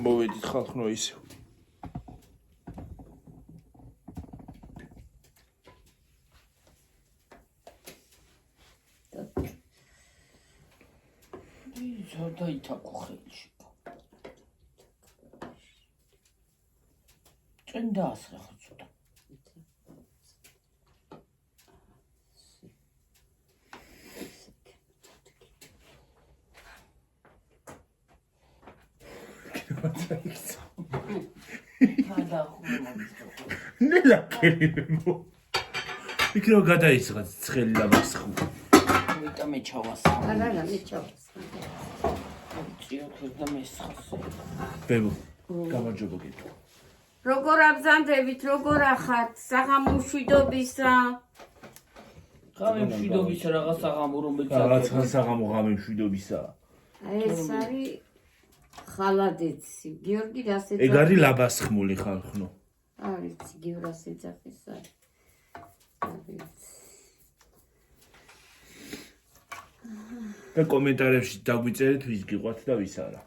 მოვედით ხალხნო ისე. დაითაკო ხელში. წინ დაასრა ხო ცოტა. ნელა კერიმო. იქნებ გადაიცხა ცხელი ლაბასხო. ვიტამე ჩავას. არა, მე ჩავას. ბებო, გამარჯობა გითხრა. როგორ აბზანდებით, როგორ ახართ, საღამო მშვიდობისა. ღამე მშვიდობისა რაღაც საღამო რომელიც რაღაცა საღამო ღამე მშვიდობისა. ეს არის ხალადეცი. გიორგი რას ეძახის? ეგ არის ლაბასხმული ხალხნო. არის გიორგას ეძახის არის. და კომენტარებში დაგვიწერეთ ვის გიყვართ და ვის არა.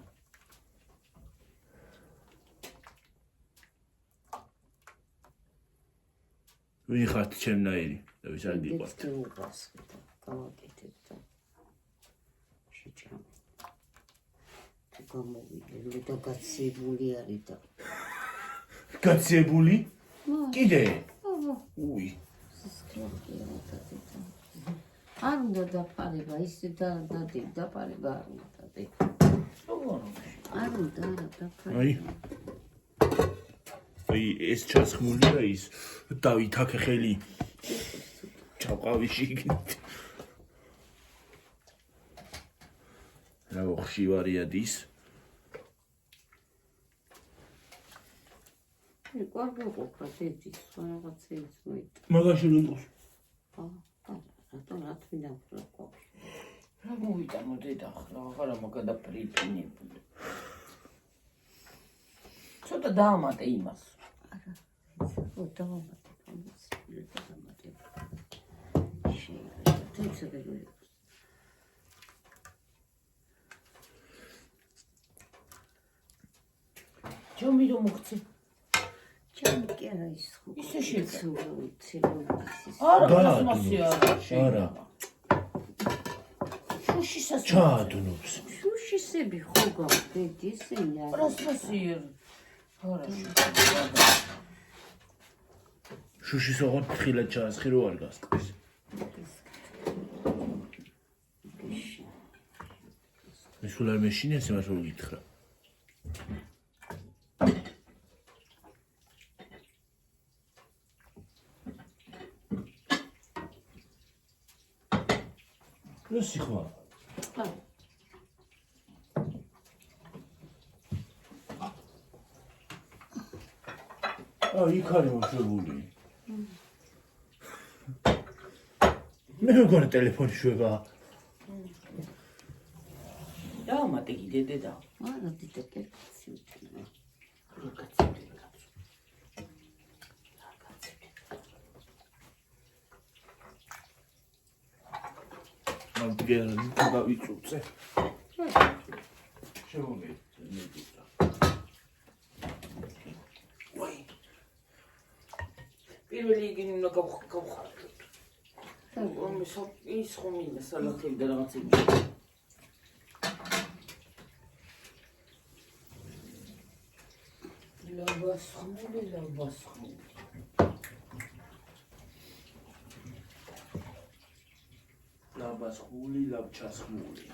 ვინ ხართ ჩემნაირი და ვის არ გიყვართ. გავაკეთებ და შეჭამ. თუ გამოვიდე და გაციებული არის და გაციებული? კიდე? უი. არ უნდა დაფარება, ისე დაფარება არ უნდა დადე. არ უნდა დაფარება. აი ეს ჩასხმულია ის დავითაქე ხელი. ჩავყავი შიგნით. რა ხშირია დის? კარგი ყოფა ძეძი, რაღაცა ის მოიტა. მაგაში რიყოს. რატომ რა თვიდა ხო? რა მოვიდა მოდედა ახლა აღარა მაგადაფრიფინებული. ცოტა დაამატე იმას. არა, ხო დაამატე ამას. დაამატე. შეიძლება ჯომი რომ მოგცე. ჩემი კი არა ის ხო. ისე შეცვლა. არა, გასმასი არა. არა. შუშისაც ჩაადნობს. შუშისები ხო გავდეთ ისინი არა. პროსპასი არა. შუშის ოღონდ ხილად ჩაასხი რო არ გასკდეს. ეს სულ არ მეშინეს იმას რომ გითხრა. Lucy ხო? იქ არის მოშვებული. მე მეგონა ტელეფონი შვება. დაამატე კიდე დედა. არა, დედა კაცი ვიქნა. მოგერა დავიწუწე. შემომეწა. ვაი. პირველი იგი უნდა გავხარჯოთ. ის ხომ მინდა სალათები და რაღაცები. ლაბასხმული. ლაბასხმული, ლაბჩასხმული.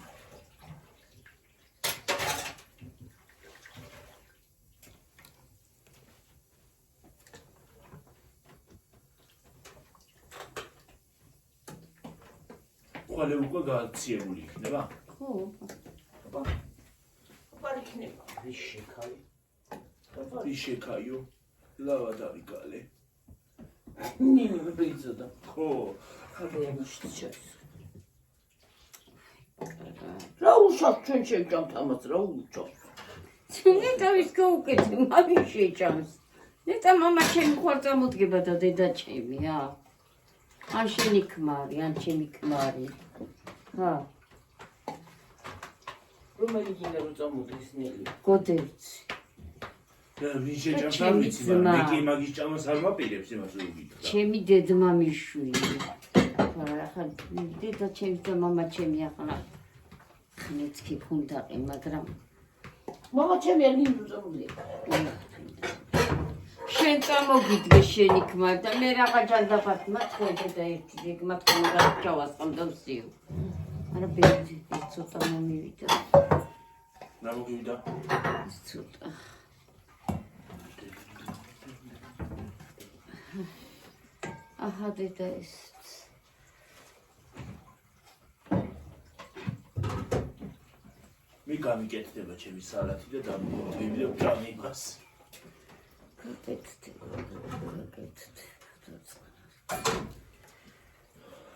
ყოლე უკვე გააქციებული იქნება? ხო. აბა იქნება. ის შეკაიო. ლავა დავიკალე. ნინო ბეიცოდა. ხო. ხარებაში ჩაის. რა უშავს ჩვენ შეჭამთ ამას რა უშავს? ნეტა ვის გაუკეთე, მაგ შეჭამს. ნეტა მამა ჩემი ხوار წამოდგება და დედა ჩემი, ან შენი ქმარი, ან ჩემი ქმარი. რომელი გინდა რომ წამოდგეს ნელი? გოდერძი. ვინ შეჭამს არ ვიცი, მაგრამ მე კი მაგის ჭამას არ ვაპირებს იმას უგიტყვა. ჩემი დედმამიშვილი. ახლა დედა ჩემი და მამა ჩემი ახლა ხნით კი ხუნდაყი, მაგრამ მამა ჩემი არ მინუზებული. შენ წამოგიდგე შენი ქმარ და მე რაღა ჯანდაბათ მაწყობე და ერთი რიგ მაწყობე და ჩავასყამ და ვსიო. არა ბერძი ცოტა მომივიდა. რა მოგივიდა? ცოტა. აჰა დედა ეს. მე გამიკეთდება ჩემი სალათი და დამოვიდები და ვჭამე იმას.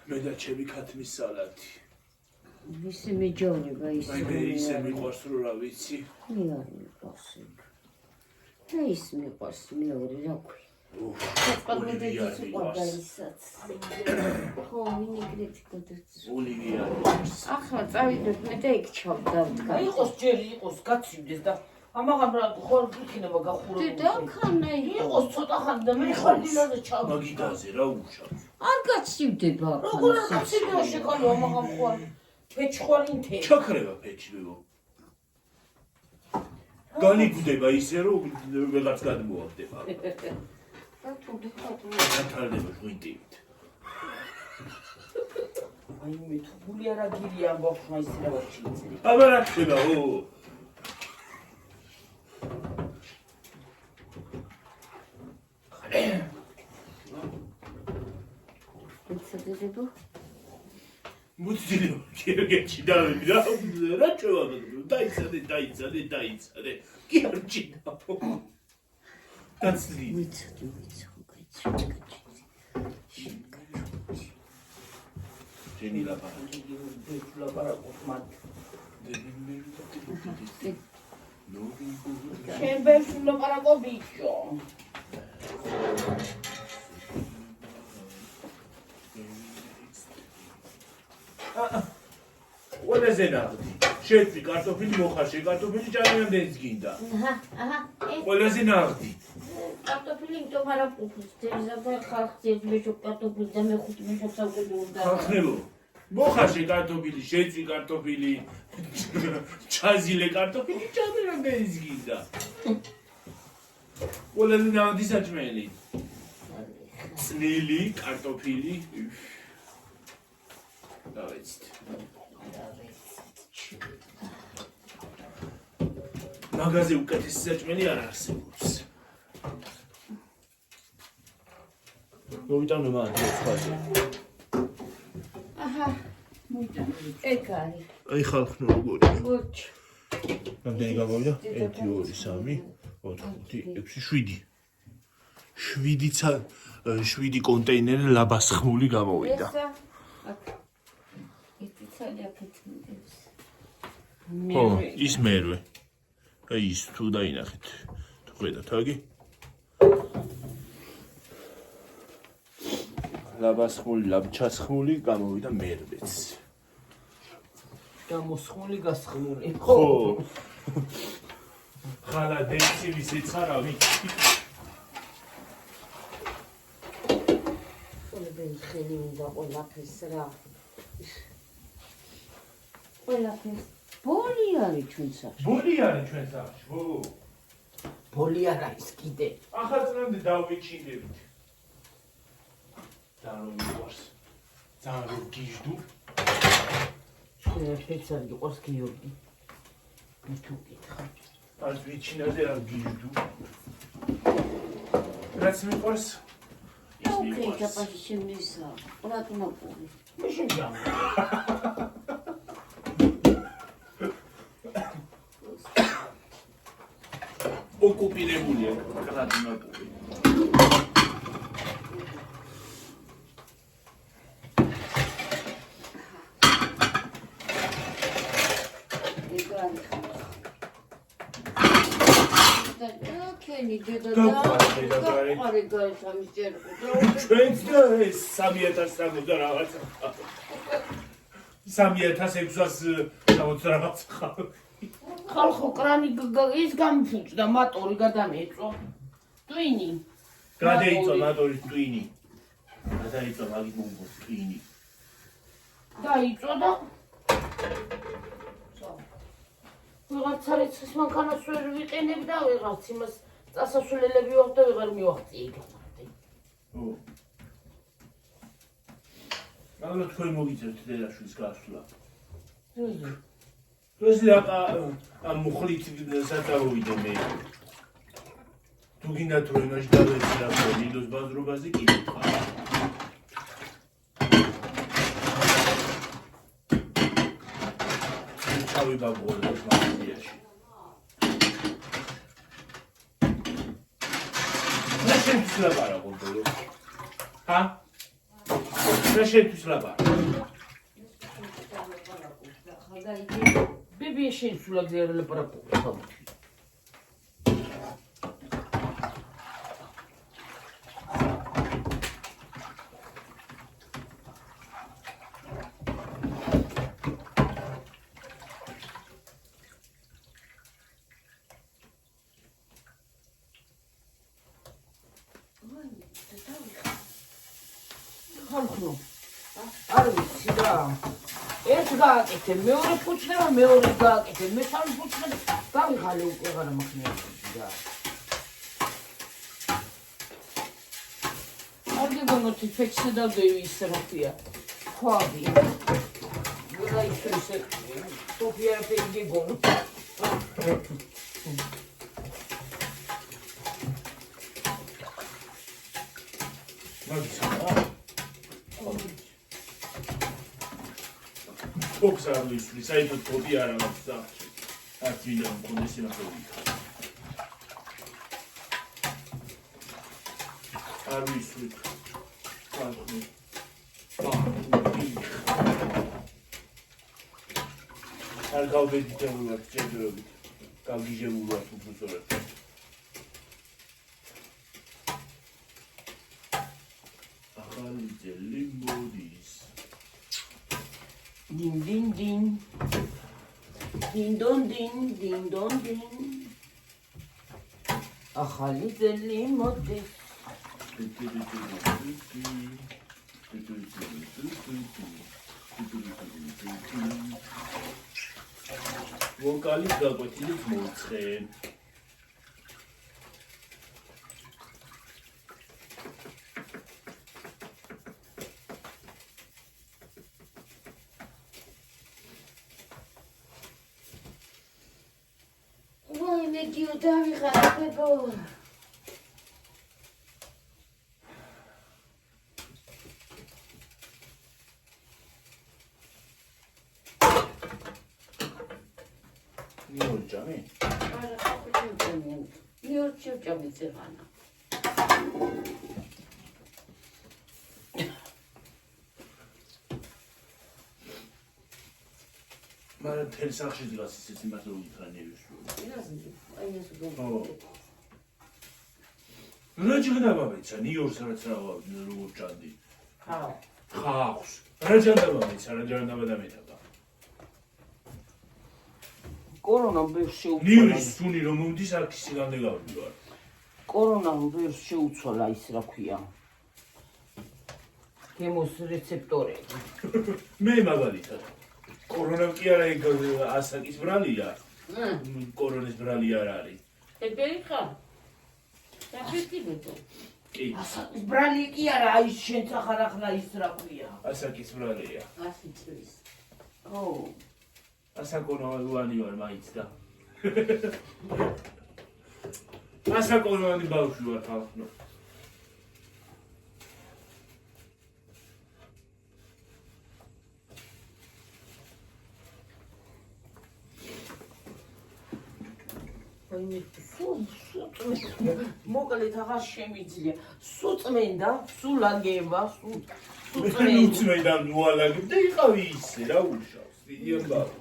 მე და ჩემი ქათმის სალათი. ვისი მეჯავრება ის. აი მე ისე მიყვარს რო რა ვიცი. მე არ მიყვარს ეგ. და ის მიყვარს მეორე რა ქვია. ოლივია მიყვარს. ხო, ვინეგრეთი გადაწერა. ოლივია მიყვარს. ახლა წავიდეთ მე და იქ ჩავდავდგა. იყოს ჯერი იყოს გაცივდეს და ამაღამ რა ხარ იქნება გახურებული. დედა ხანა იყოს ცოტა ხანი და მე ხარ დილაზე ჩავ. მაგიდაზე რა უშავს. არ გაცივდება ახლა. როგორ გაცივდება შეკალო ამაღამ ხარ. ფეჩხვალინთე. ჩაქრება ფეჩბებო. განიგდება ისე რომ ვეღაც გადმოაგდება. გათალდება ღვინტივით. აი მე თუ გული არა გირი ამ ბავშვმა ისე რა ვაჩიძრი. აბა რა ხდება ო? ეცადებო? მუცილო კირგეჩი დავები რა ჩევაგო დაიცადე კი არ ჭიდაო დაცლი ვიცოდი ჯენი ლაპარაკი ლაპარაკობს მათ. ნუ შენ ბეშ ლაპარაკობიჩო. ყველაზე ნაღდი შეწვი კარტოფილი მოხარშე კარტოფილი ჭამიანდეს გინდა აჰა ყველაზე ნაღდი კარტოფილი იმიტომ არ ყოფს ძერზადა ხალხი მეშო კარტოფილი და მე ხუთი მეშო საუბრობ უნდა ხახნებო მოხარშე კარტოფილი შეწვი კარტოფილი ჩაზილე კარტოფილი ჭამიანდეს გინდა ყველაზე ნაღდი საჭმელი წნილი კარტოფილი დავეცით მაგაზე უკეთესი საჭმელი არ არსებობს. მოვიტანო მაგაზე სხვაზე. აჰა მოიტანე ეგ არის აი ხალხნო როგორი. გურჩ რამდენი გამოვიდა? 1 2 3 4 5 6 7 კონტეინერი ლაბასხმული გამოვიდა. ხო, ის მერვე. აი ის თუ დაინახეთ. თუ ხედავთ აგი. ლაბასხმული, ლაბჩასხმული გამოვიდა მერვეც. გამოსხმული გასხმული. ხო. ხალა დეცივის ეცარავი. ხელი უნდა ყველაფერს რა ყველაფერს ბოლი არის ჩვენ სახში ბოლი არის ჩვენ სახში, ხო. ბოლი არ არის კიდე. ახალწლამდე დავიჩინდებით. ძალიან რომ მიყვარს. ძალიან რომ გიჟდუ. ჩვენ სპეციალი იყოს გიორგი. თუ გითხარ. არ ვიცინაზე არ გიჟდუ. რაც მიყვარს ის ოკეი მიყვარს. დაპაში შემისა ყრატმოპული მე შეჯამ. ოკუპირებულია კრატინოპული. ოკეი დედა გაყარი გამის წერყო ჩვენც და ეს 3000 და რაღაცა 3660 რაღაც ხალხი ხალხო კრანი ის გამიფუჭდა მატორი გადამეწვა. ტვინი. გადაიწვა მოტორის ტვინი. გადაიწვა მაგის მომგოს ტვინი. დაიწვა და ვიღაც არიცის მანქანას ვერ ვიყენებ და ვიღაც იმას წასასვლელები ვარ და ვეღარ მივახციე გამარდი. ო. მაგრამ თქვენ მოგიწევთ დედაშვილის გასვლა. როზი ამ მუხლით საწავოვიდე მე. თუ გინდათ რომ იმაში დავეცი რა ნინოს ბაზრობაზე კი ხარ. ჩავი ბაბუას მაგიაში. რა შენთვის ლაპარაკობ ბოლო? ჰა? რა შენთვის ლაპარაკობ? ბიბი შენ სულა გზერა ლაპარაკობ. ხალხო არ ვიცი რა ერთ გააკეთე მეორე ფუჭდება მეორე გააკეთე მესამე ფუჭდება გავიღალე უკვე აღარა მაქვს რა არ გეგონოთ ფექსი და დევი ისე რა ქვია ქვაბი ვიღა ისე სოფია ფექსი გეგონო Fox are loose, beside the copy are of stuff. At the condition of the week. Are we sweet? I'll go with the table of General. I'll give you what to put on it. The limos. Din din din. Din don din, din don din. Ahali deli modi. Vokalis გაკვეთილი მოუწე. Dio დავიღალებ. მიორჯამი? არა, ყოფილი. მიორჯამი ზეღანა. მაგრამ თელ სახში დგას ისიც იმას რომ უთანევის რომ. რა ჯგდაბა მეცა ნიუ-იორკს რაც როგორ ჭანდი? ხავს. რა ჯგდაბა მეცა რა ჯგდაბა და მეტაბა. კორონა ვერ შეუცვალა. ნიუ-იორკის სუნი რომ მომდის აქ სიგამდე გავდივარ. კორონა ვერ შეუცვალა ის რა ქვია. გემოს რეცეპტორები. მე მაგალითად კორონა კი არა ეგ ასაკის ბრალია. კორონის ბრალი არ არის. ეგერი ხარ? დაფიქრდი. კი. ასაკის ბრალი კი არა, აი შენ ახლა ახლა ის რა ქვია. ასაკის ბრალია. 100 წლის. ო. ასაკონოვანი ვარ მაინც და. ასაკონოვანი ბავშვი ვარ ხალხო. მოკლედ აღარ შემიძლია. სულ წმენდა, სულ აგება, სულ უწმენდა ნუალაგებ და იყავი ისე რა უშავს. დიდი ამბავი.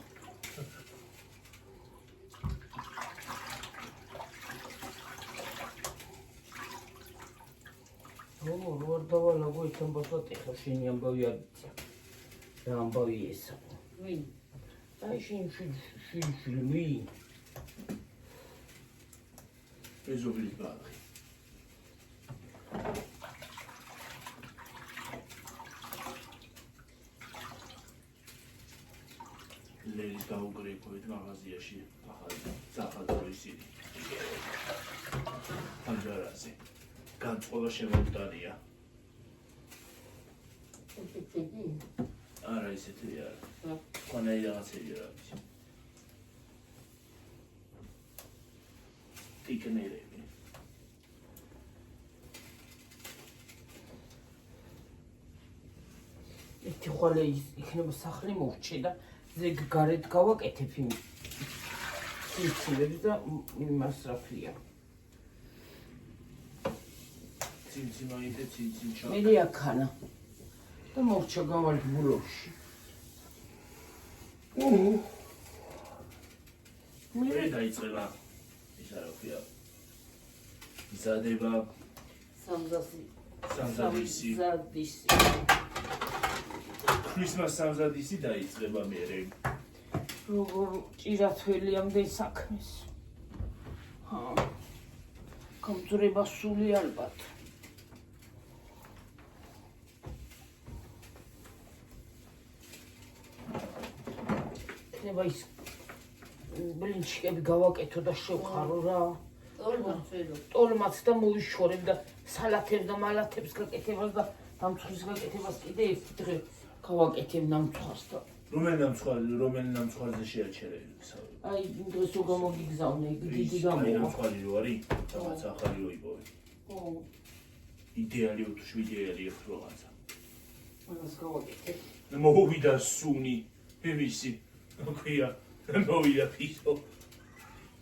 როგორ დავალაგო ეს ამბავსა ტეხა შენი ამბავი არ იცი. რა ამბავი ესა? ვინ? აი შენ ვინ? მეზობლის ბაღი. ლელის გაუგრეფოთ მაღაზიაში ახალი საფადო ისინი. ამჯერადზე განწყობა შემოუტანია. არა ისეთი არა. ხანაი რაღაცები რა ვიცი. ტიკნერები. ერთი ხვალე იქნება სახლი მოვრჩე და ზეგ გარეთ გავაკეთებ იმ ცილცილებს და იმას რა ქვია. ცინცინაიტე ცინცინჩა. მე აქანა და მოვრჩა გავალ ბულოში. მე დაიწყება ის რა ქვია. მზადება სამზადისი. ქრისმას სამზადისი დაიწყება მერე. როგორ ჭირათველიამდე საქმეს. გამძვრება სული ალბათ. ნება ის ბლინჩიკები გავაკეთო და შევხარო რა. ტოლმაც და მოვიშორებ და სალათებს და მალათებს გაკეთებას და დამცხრის გაკეთებას კიდე ერთი დღე გავაკეთებ ნამცხვარს და რომელი ნამცხვარზე შეაჩერე? აი დღეს რო გამოგიგზავნე დიდი გამოვა. ნამცხვარი რო არის? რაღაც ახალი რო იპოვე. იდეალი თუ შვიდეალი ერთროღაცა. მას გავაკეთებ. მოვიდა სუნი, მე ვიცი. ქვია, მოვიდა ფითო.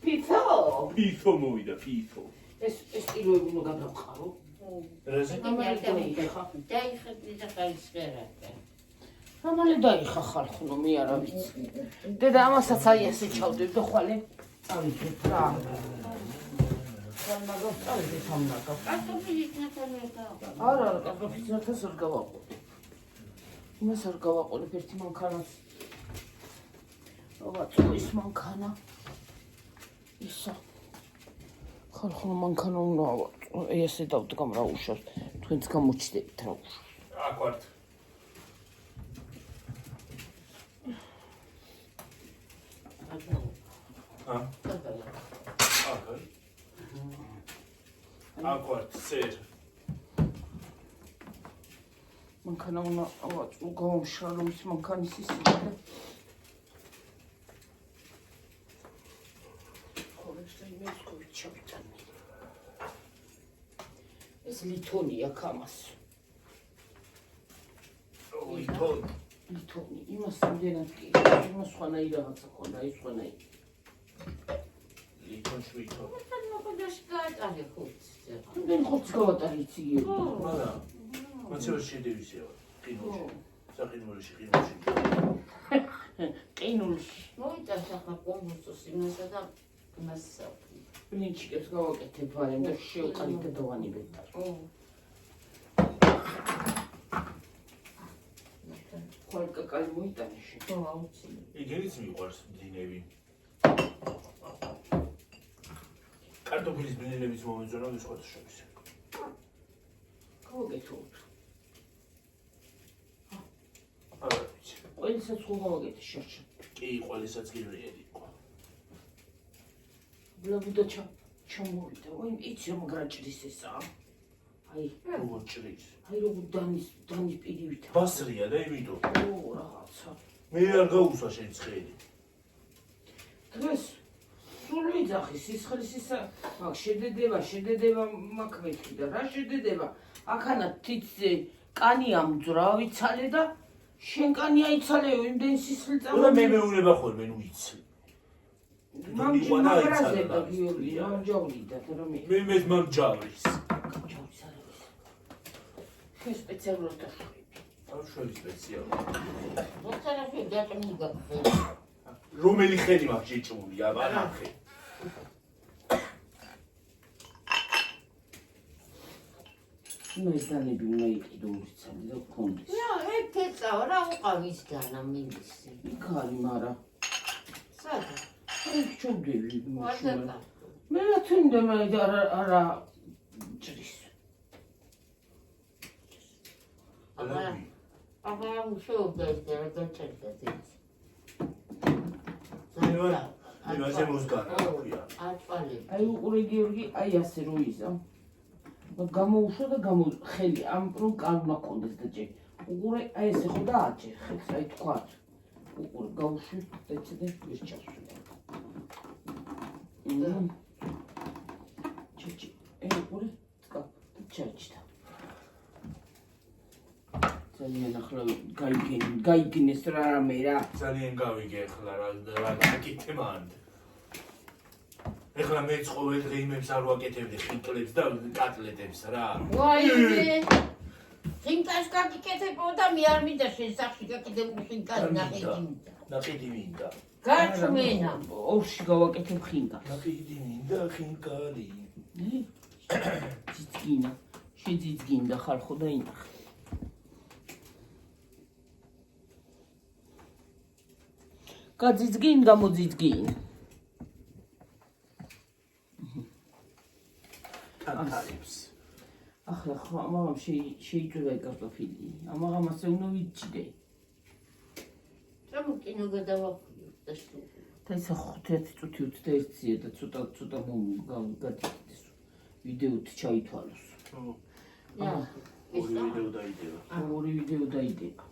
ფითო მოვიდა, ფითო. ეს ტილოები უნდა გადავყარო. რაზე? დაიხები და ხალისხერაკა. ამალე დაიხა ხალხნო მე არა ვიცი. დედა ამასაც აი ესე ჩავდებ და ხვალე წავიდეთ რა. მაგას წავიდეთ ამ მაგას. კარტოფილით ნათელია. არა, კარტოფილით ნათელს არ გავაყოლე. იმას არ გავაყოლებ ერთი მანქანას. აბა ის მანქანა. ისა. ხალხო მანქანა უნდა ავაწყო. ესე დავდგამ რა უშავს. თქვენც გამოჩდებით რა უშავს. აქ ვართ. აქ ვართ, სერ. მანქანა უნდა ავაწყო, გავამშალო ის მანქანის ისინი. ეს ლითონია კამას. ლითონი, იმას იმდენად კი, იმას სხვანაირი რაღაცა ხონდა, ის სხვანაირი. ლითონ შვიტო. მოგდაში გაატარე ხუთს. იმდენ ხუთს გავატარი იცი. მაგრამ მოცევაში შედევისევა. ყინულში. საყინულში ყინულში. ყინულში. მოიტანს ახლა კომბუსტოს იმასა და მასა. ბლინჩიკებს გავაკეთებ ვარემ და შევყალით და დავანებებ. ხვალკაკალი მოიტანე შენ. იგენიც მიყვარს მდინები. კარტოფილის ბლინების მომეწონა სხვათა შორის. გავაკეთოთ. არა ვიცი. ყველისაც ხო გავაკეთე შერჩა. კი, ყველისაც კი რეალი იყო. ბლაბუდა ჩამოვიდა. ой, იცი რომ გრაჭრის ესაა. აი, როგორ ჭრის? აი როგორ დანის პირივით. ბასრია და იმიტომ. რაღაცა. მე არ გაუსვა შენ ცხელი. დღეს სულ ვიძახი სისხლის ისა, მაგ შედედება მაგ მეთქი და რა შედედება? აქანა თითზე კანი ამძრავი ცალე და შენ კანი აიცალეო იმდენ სისხლი და წამო. მე მეუნება ხოლმე ნუ იცი. მამჯავრაზე და გიორი, მამჯავრი და რომი. მე მამჯავრის. მამჯავრის არ არის. შენ სპეციალურად დაშვები. არ შვები სპეციალურად. მოწარაფი დაკნიგა. რომელი ხელი მაქვს შეჭმული, აბა ნახე. ნაიდანები უნდა იყიდო ურიცალი და გქონდეს. ერთ ეწავა რა უყავის დანა მინისი. იქ არის, მარა. სადა? ეს ჩოდები ვარდაკა. მე რა თქმა უნდა არა ჭრის. აბა უშუალოდ ეს რა გაჩერდა ეს. იმაზე მოსგარა ქვია. აწვალი. აი უყურე გიორგი, აი ასე რო იზამ. გამოუშვა და ხელი ამ რომ კარგმა კონდეს დაჭე. უყურე აი ესე ხო და აჭე ხელს აი თქვა. უყურე გავუშვი და ეცე და ის ჩასვლა. ჩიჩი, აი უყურე წკა და ჩაჭდა. ძალიან ახლა გაიგინეს რა რამე რა. ძალიან გავიგე ახლა რა გაკეთე მან. ეხლა მე ცხოველ დღეიმებს არ ვაკეთებდი ხინკლებს და კატლეტებს რა. ვაიმე. ხინკას გაკეთებო და მე არ მინდა შენ სახში გაკეთებული ხინკას ნახედინდა. ნაყიდი მინდა. გაჩმენა. ორში გავაკეთებ ხინკა. ნაყიდი მინდა ხინკალი. ძიძგინა. შეძიძგინდა ხარ ხო და ინახე. გაძიძგინ გამოძიძგინ. თათარებს. ახლა ხო ამაღამ შეიწვევა კარტოფილი. ამაღამ ასე უნდა ვიჭიდე. წამოკინო გადავახვიო და სულ. და ისა 5 წუთი უცდაიცია და ცოტა გადიდეს. ვიდეოთი ჩაითვალოს. ორი ვიდეო დაიდება. ორი ვიდეო დაიდება.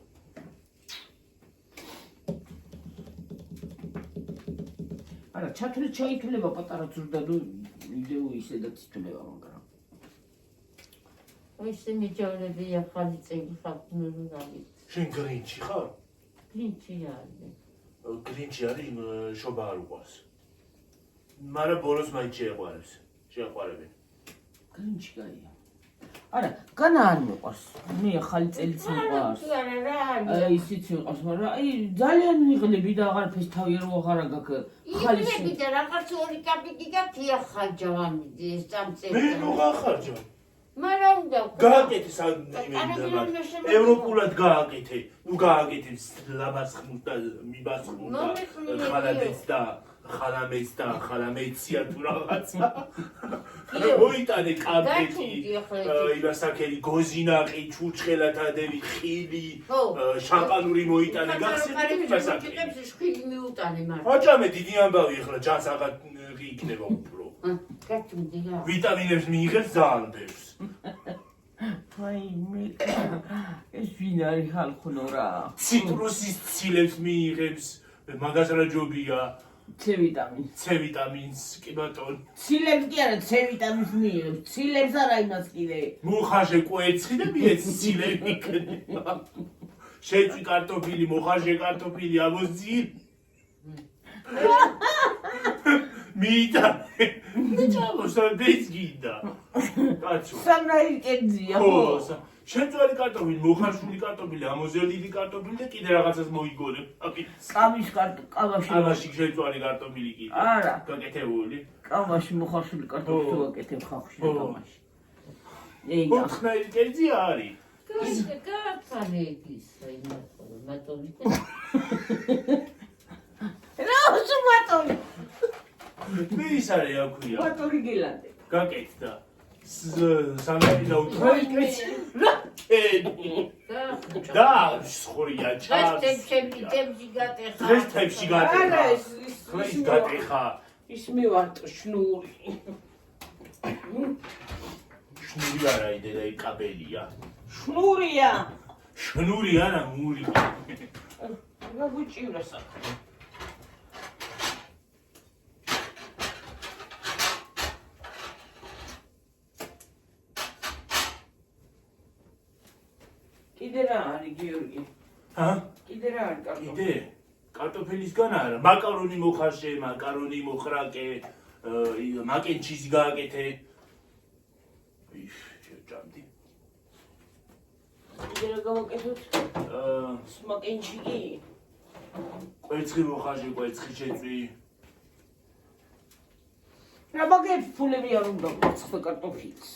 არა, ჩათვლით ჩაითვლება პატარა ზურდადო ვიდეო ისედაც ითვლება, მაგრამ აი ეს მიჯავრები ახალი წელი ხალხნური არის. შენ გრინჩი ხარ? გრინჩი არის. გრინჩი არის შობა არ უყვარს. მაგრამ ბოლოს მაინც შეყვარებენ. გრინჩი გაია. არა, განა არ მიყვარს. მე ახალი წელიც მიყვარს. არა რა არის. აი ისიც მიყვარს, მაგრამ აი ძალიან მიღლები და აღარაფერს თავი არ ვაღარა გაკ ხალისი. იმები და რაღაც ორი კაპიკი გაქია ხარჯავანიდი ეს წამწევი. მე ნუ გახარჯა. მაგრამ უნდა გააკეთე ევროპულად გააკეთე. ნუ გააკეთე ლაბას ხმუს და მიბას ხმუს და ხალადეც და ხალამეც და ხალამეცია თუ რაღაცა. მოიტანე კაპიკი. იმასაკელი გოზინაყი, ჩუჩხელათადები, ხილი, შამპანური მოიტანე გახსენე იმასაკელი. ეს ხილი მიუტანე მაგრამ. აჭამე დიდი ამბავი ახლა ჯანს აღარ იქნება უფრო. გაწმდი რა. ვიტამინებს მიიღებს ძალიან ბევრს. ვაიმე, ეს ვინ არის ხალხნო რა? ციტრუსის ცილებს მიიღებს, მაგას რა ჯობია? C ვიტამინი. C ვიტამინს, კი ბატონ. ცილებს კი არა, C ვიტამინს მიიღებს. ცილებს არა იმას კიდე. მოხარშე კვერცხი და მიეც ცილები იქნება. შეწვი კარტოფილი, მოხარშე კარტოფილი, ამოსძი. მიიტანე. ჩამოსა ბეძგიდა. კაცო. სამნაირი კერძია ხო? ხო, შეწვარი კარტოფილი, მოხარშული კარტოფილი, ამოზელილი კარტოფილი და კიდე რაღაცას მოიგონებ. კავაში კავაში. ამაში შეწვარი კარტოფილი კიდე. არა. გაკეთებული. კავაში მოხარშული კარტოფილი ვაკეთებ ხალხში და კავაში. ეი, ოთხნაირი კერძი არის. გააცალების მატონი. რა უსუმატონი. მე ის არის აქვია. მატონი გილანდე. გაკეთდა. სამარი და უთხარი რა კენი. და სხორია ჩას. ტებში გატეხა. დღეს თებში გატეხა. არა ეს დღეს გატეხა. ის მივარტყ შნური. შნური არა იდეა იკაბელია. შნურია. შნური არა მური. რა გუჭირა საქმე. კიდე რა არის გიორგი? ჰა? კიდე რა არის კარტოფილი? კიდე კარტოფილისგან არა, მაკარონი მოხარშე, მაკარონი მოხრაკე, მაკენჩიზი გააკეთე. შეჭამდი. კიდე რა გავაკეთოთ? მაკენჩიგი. კვერცხი მოხარშე, კვერცხი შეწვი. რა ბაგებს ფულები არ უნდა კვერცხს და კარტოფილს.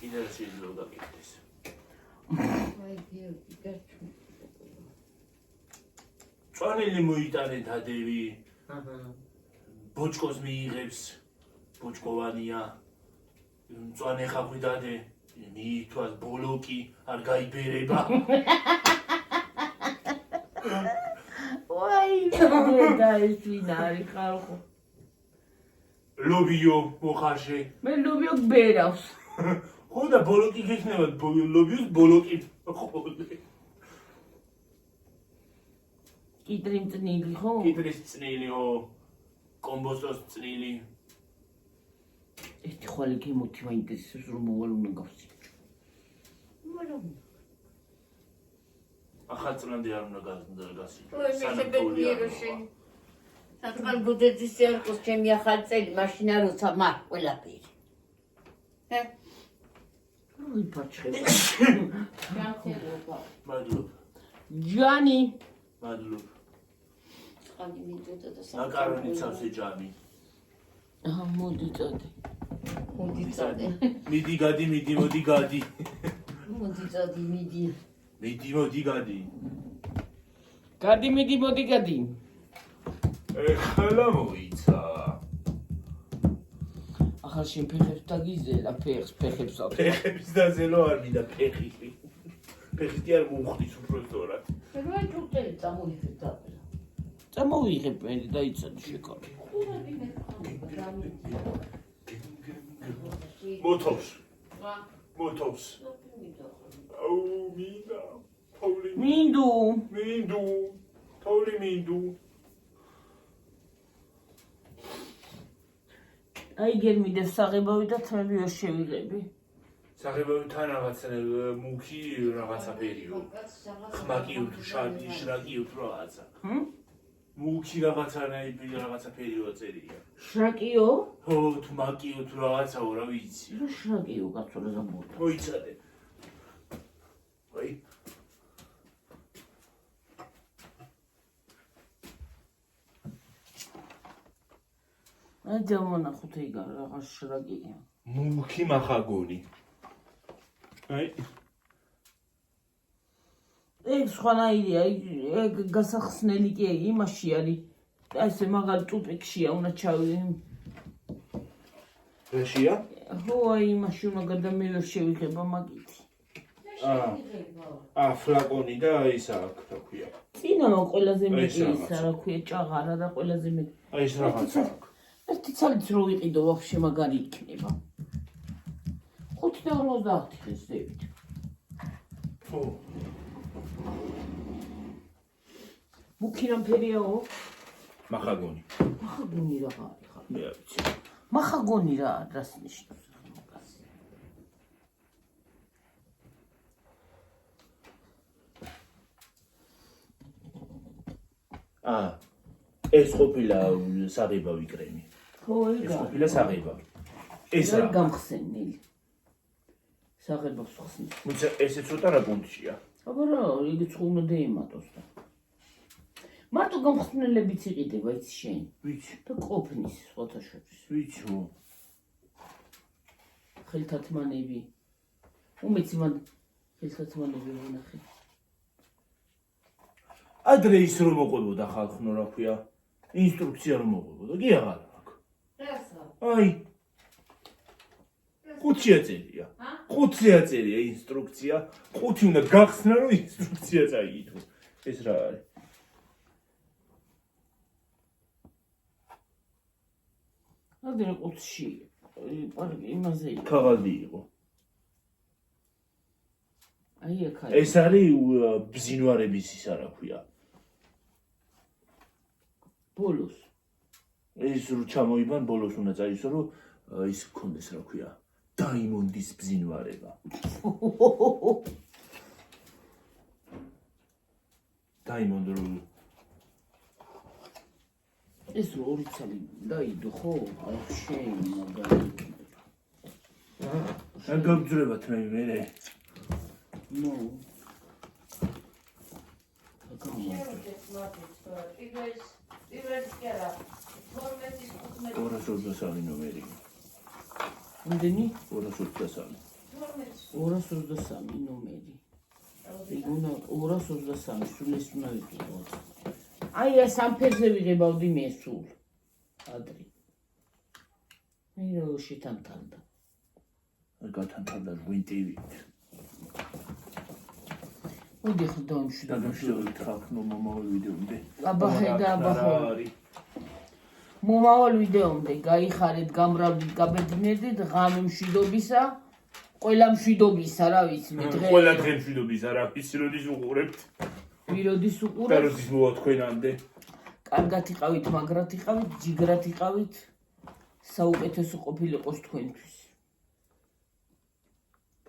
კიდე რა შეიძლება გაკეთდეს. აი გიორგი გაჩვენე. წვანილი მოიტანეთ ადევი. აჰა. ბოჭკოს მიიღებს. ბოჭკოვანია. წვანე ხახვი დადე. მიითვას ბოლოკი არ გაიბერება. ვაი, და ეს ვინ არის ხალხო? ლობიო მოხარშე. მე ლობიო ბერავს. ხო და ბოლოკი გექნება ლობიოს ბოლოკი. ხოლმე. კიტრი მწნილი ხო? კიტრის წნილი ო კომბოსტოს წნილი. ერთი ხვალე გემოთი მაინტერესებს რომ მოვალ უნდა გავსი. მაგრამ ახალ წლამდე არ უნდა გასი. საწმალ ბუდეძის ერკოს ჩემი ახალ წელი მაშინა როცა მაგ ყველაფერი. როი პაჩხება. გამხელობა. მადლობ. ჯანი. მადლობ. ხანი მიდოდა და მაკარონი ცავსე ჯამი. აჰა, მოდი წოდე. მოდი წოდე. მიდი გადი, მიდი მოდი გადი. მოდი წოდი მიდი. მიდი მოდი გადი. გადი მიდი მოდი გადი. ეხლა მოიცა. ახლა შენ ფეხებს დაგიზელა, ფეხებს აქვს. ფეხების დაზელო არ მინდა ფეხი. ფეხი კი არ მოუხდის უფრო სწორად. რა ჯუტელი წამოიღეთ და. წამოვიღებ მე დაიცადე შეკავე. მოთობს. მოთობს. აუ მინდა. თოვლი მინდუ. მინდუ. თოვლი მინდუ. აი გერმიდე საღებავი და თმები ვერ შევიღები. საღებავი თან რაღაცა მუქი რაღაცა პერიო. ხმაკი თუ შარდი შრაკი თუ რაღაცა. მუქი რაღაცა პერიო წერია. შრაკიო? ხო, თუ მაკიო თუ რაღაცაო რა ვიცი. რა შრაკიო კაცო რა გამოდა. მოიცადე. აი. აი დამონახოთ ეგ რაღაც შრაკია. მუქი მახაგონი. აი. ეგ სხვანაირია, ეგ გასახსნელი კი იმაში არის. ესე მაგალ ტუპიკშია უნდა ჩავი. რაშია? ხო, აი იმაში უნდა გადამე ვერ შევიღება მაგითი. ფლაკონი და ისა რა ქვია. წინაო ყველაზე მეტი ისა რა ქვია, ჭაღარა და ყველაზე მეტი. აი ეს რაღაცა. ერთი ცალიც რო ვიყიდო ვაფშე მაგარი იქნება. 5.50 ხესდებით. ხო. მუქი რამფერიაო? მახაგონი. მახაგონი რა არის ხარ? მე არ ვიცი. მახაგონი რა რას ნიშნავს? ეს ყოფილა საღებავი კრემი. ხო, ეს ეგა. ყოფილა საღებავი. ეს რა რა? გამხსენილი. საღებავს ხსნის. მოიცა ესე ცოტა რა გუნდშია. აბა რა, იგი უნდა დაემატოს და. მარტო გამხსნელებიც იყიდება იცი შენ. ვიცი. და ყოფნის სხვათა შორის. ვიცი ხო. ხელთათმანები. უმეცი მან ხელთათმანები ვნახე. ადრე ის რომ მოყვებოდა ხალხნო რა ქვია. ინსტრუქცია რომ მოყვებოდა, კი აღარ აქვს. რასა? აი. 5 აწერია. 5 აწერია ინსტრუქცია. 5 უნდა გახსნა რომ ინსტრუქცია წაიგითო. ეს რა არის? ადრე 5-ში პარკი იმაზე იყო. ქაღალდი იყო. აი აქ არის. ეს არის ბზინვარების ისა რა ქვია. ბოლოს. ეს რო ჩამოიბან ბოლოს უნდა წაისო რომ ის გქონდეს რა ქვია. დაიმონდის ბზინვარება. დაიმონდ რო ეს რო 2 წელი დაიდო ხო? აი შენ მაგარი. არ გაბძრებათ მე. ნუ. ორასოცდასამი ნომერი. რამდენი? 223. 223 ნომერი. ეგ უნდა 223 სულ ეს უნდა იყოს. აი ეს ამ ფერზე ვიღებავდი მე სულ ადრე მე რო შეთანთანდა გათანთანდა ვინტივით მოდი ხო დამშვიდობ დაგმშვიდობთ ხალხო მომავალ ვიდეომდე აბაჰედა აბაჰო მომავალ ვიდეომდე გაიხარეთ გამრავლით გაბედნედით ღამე მშვიდობისა ყველა მშვიდობისა რა ვიცი მე დღე ყველა დღე მშვიდობისა რა ვიცი როდის უყურებთ ვიროდის და უყურებთ როდის მოვა თქვენამდე კარგად იყავით მაგრად იყავით ჯიგრად იყავით საუკეთესო ყოფილიყოს თქვენთვის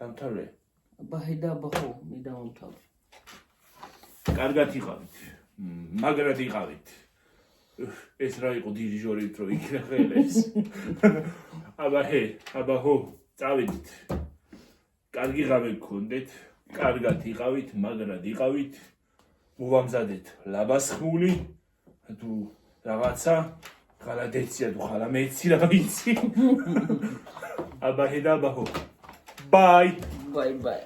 დამთავრე აბაჰედა აბაჰო მე დავამთავრე კარგად იყავით მაგრად იყავით ეს რა იყო დირიჟორით რო იქნა ხელეს აბაჰო წავედით კარგი ღამე გქონდეთ კარგად იყავით მაგრად იყავით მოვამზადეთ ლაბასხმული თუ რაღაცა ხალადეცია თუ ხალამეცი რა ვიცი აბაჰედა აბაჰო ბაი ბაი ბაი